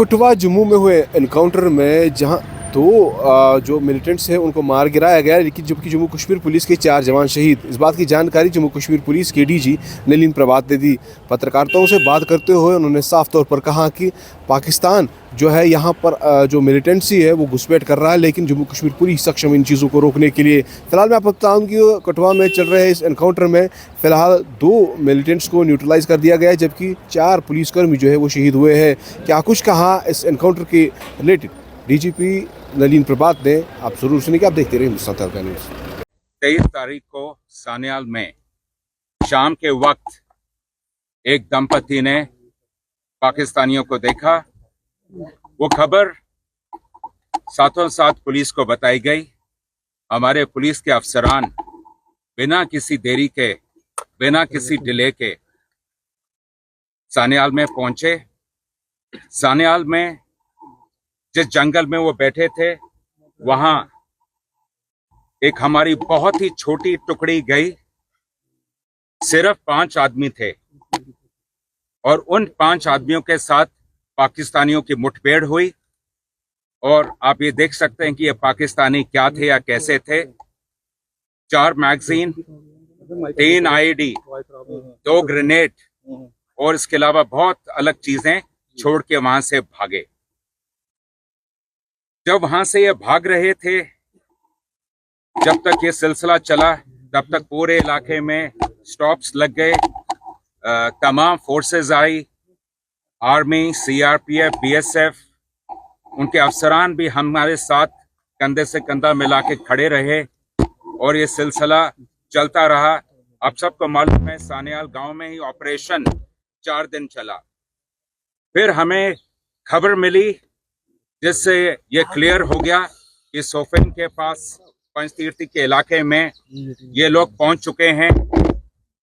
कठुआ जम्मू में हुए एनकाउंटर में जहां दो जो मिलिटेंट्स हैं उनको मार गिराया गया, लेकिन जबकि जम्मू कश्मीर पुलिस के 4 जवान शहीद। इस बात की जानकारी जम्मू कश्मीर पुलिस के डीजी नलिन प्रभात ने दी। पत्रकारों से बात करते हुए उन्होंने साफ तौर पर कहा कि पाकिस्तान जो है यहाँ पर जो मिलिटेंसी है वो घुसपैठ कर रहा है, लेकिन जम्मू कश्मीर पुलिस सक्षम इन चीज़ों को रोकने के लिए। फिलहाल मैं आपको बताऊँ कि कठुआ में चल रहे इस एनकाउंटर में फिलहाल 2 मिलिटेंट्स को न्यूट्रलाइज कर दिया गया है, जबकि 4 पुलिसकर्मी जो है वो शहीद हुए हैं। क्या कुछ कहा इस एनकाउंटर के रिलेटेड डीजीपी नलिन प्रभात ने, आप जरूर सुनिए। आप देखते रहिए हिंदुस्तान तड़का न्यूज़। 23 तारीख को सान्याल में शाम के वक्त एक दंपति ने पाकिस्तानियों को देखा। वो खबर साथों साथ पुलिस को बताई गई। हमारे पुलिस के अफसरान बिना किसी देरी के, बिना किसी डिले के सान्याल में पहुंचे। सान्याल में जिस जंगल में वो बैठे थे, वहां एक हमारी बहुत ही छोटी टुकड़ी गई। सिर्फ 5 आदमी थे और उन 5 आदमियों के साथ पाकिस्तानियों की मुठभेड़ हुई। और आप ये देख सकते हैं कि ये पाकिस्तानी क्या थे या कैसे थे। 4 मैगजीन, 3 आईडी, 2 ग्रेनेड और इसके अलावा बहुत अलग चीजें छोड़ के वहां से भागे। जब वहां से ये भाग रहे थे, जब तक ये सिलसिला चला तब तक पूरे इलाके में स्टॉप्स लग गए। तमाम फोर्सेस आई, आर्मी, सीआरपीएफ, बीएसएफ, उनके अफसरान भी हमारे साथ कंधे से कंधा मिला के खड़े रहे और ये सिलसिला चलता रहा। आप सबको मालूम है, सान्याल गांव में ही ऑपरेशन 4 दिन चला। फिर हमें खबर मिली जिससे ये क्लियर हो गया कि सोफिन के पास पंचतीर्थी के इलाके में ये लोग पहुंच चुके हैं।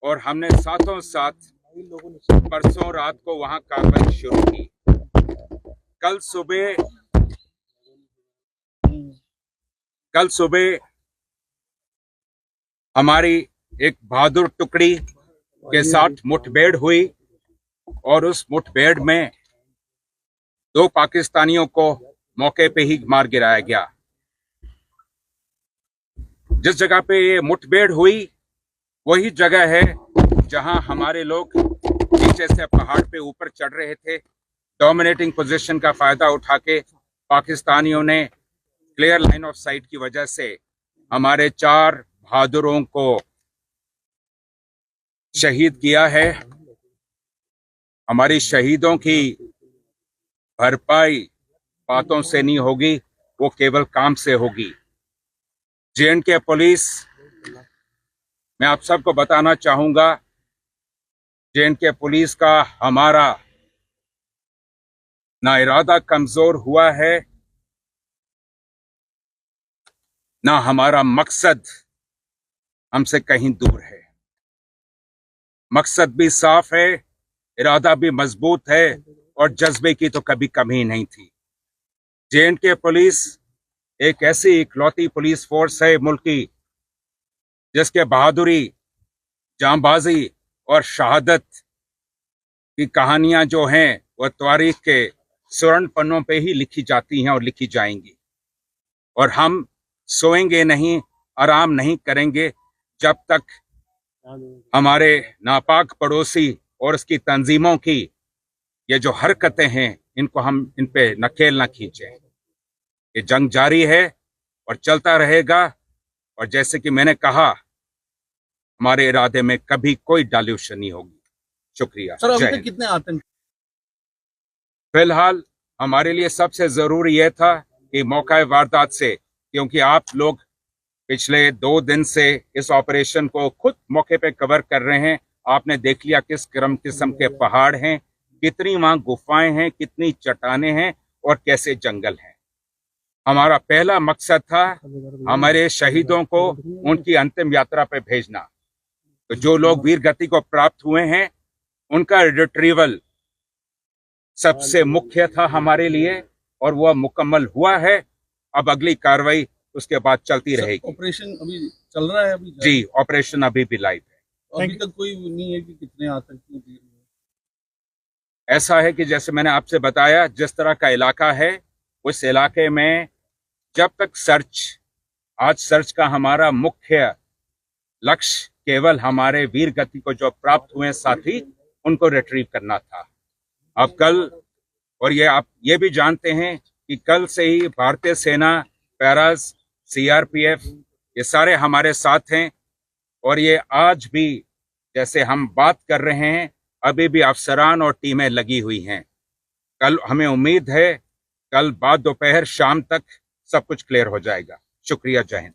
और हमने साथों साथ परसों रात को वहां कार्रवाई शुरू की। कल सुबह हमारी एक बहादुर टुकड़ी के साथ मुठभेड़ हुई और उस मुठभेड़ में 2 पाकिस्तानियों को मौके पे ही मार गिराया गया। जिस जगह पे ये मुठभेड़ हुई वही जगह है जहां हमारे लोग नीचे से पहाड़ पे ऊपर चढ़ रहे थे। डोमिनेटिंग पोजीशन का फायदा उठा के पाकिस्तानियों ने क्लियर लाइन ऑफ साइट की वजह से हमारे 4 बहादुरों को शहीद किया है। हमारी शहीदों की भरपाई बातों से नहीं होगी, वो केवल काम से होगी। जे&के पुलिस, मैं आप सबको बताना चाहूंगा, जे&के पुलिस का हमारा ना इरादा कमजोर हुआ है, ना हमारा मकसद हमसे कहीं दूर है। मकसद भी साफ है, इरादा भी मजबूत है और जज्बे की तो कभी कमी नहीं थी। जे&के पुलिस एक ऐसी इकलौती पुलिस फोर्स है मुल्क की जिसके बहादुरी, जांबाजी और शहादत की कहानियां जो हैं वह तारीख के स्वर्ण पन्नों पे ही लिखी जाती हैं और लिखी जाएंगी। और हम सोएंगे नहीं, आराम नहीं करेंगे जब तक हमारे नापाक पड़ोसी और उसकी तंजीमों की ये जो हरकतें हैं इनको हम इन पे नकेल न खींचें। ये जंग जारी है और चलता रहेगा। और जैसे कि मैंने कहा, हमारे इरादे में कभी कोई डाल्यूशन नहीं होगी। शुक्रिया सर। अभी तक कितने आतंक? फिलहाल हमारे लिए सबसे जरूरी यह था कि मौका वारदात से, क्योंकि आप लोग पिछले 2 दिन से इस ऑपरेशन को खुद मौके पे कवर कर रहे हैं। आपने देख लिया किस किस्म के पहाड़ हैं, कितनी वहां गुफाएं हैं, कितनी चट्टानें हैं और कैसे जंगल हैं। हमारा पहला मकसद था हमारे शहीदों को उनकी अंतिम यात्रा पे भेजना। तो जो लोग वीर गति को प्राप्त हुए हैं उनका रिट्रीवल सबसे मुख्य था हमारे लिए और वह मुकम्मल हुआ है। अब अगली कार्रवाई उसके बाद चलती रहेगी। ऑपरेशन अभी चल रहा है? अभी जी, ऑपरेशन अभी भी लाइव है। अभी तक कोई नहीं है कि कितने आतंकी? ऐसा है कि जैसे मैंने आपसे बताया, जिस तरह का इलाका है, उस इलाके में जब तक आज सर्च का हमारा मुख्य लक्ष्य केवल हमारे वीर गति को जो प्राप्त हुए साथी उनको रिट्रीव करना था। अब कल, और ये आप ये भी जानते हैं कि कल से ही भारतीय सेना, पैरास, सीआरपीएफ, ये सारे हमारे साथ हैं और ये आज भी जैसे हम बात कर रहे हैं अभी भी अफसरान और टीमें लगी हुई हैं। कल हमें उम्मीद है कल बाद दोपहर शाम तक सब कुछ क्लियर हो जाएगा। शुक्रिया, जय हिंद।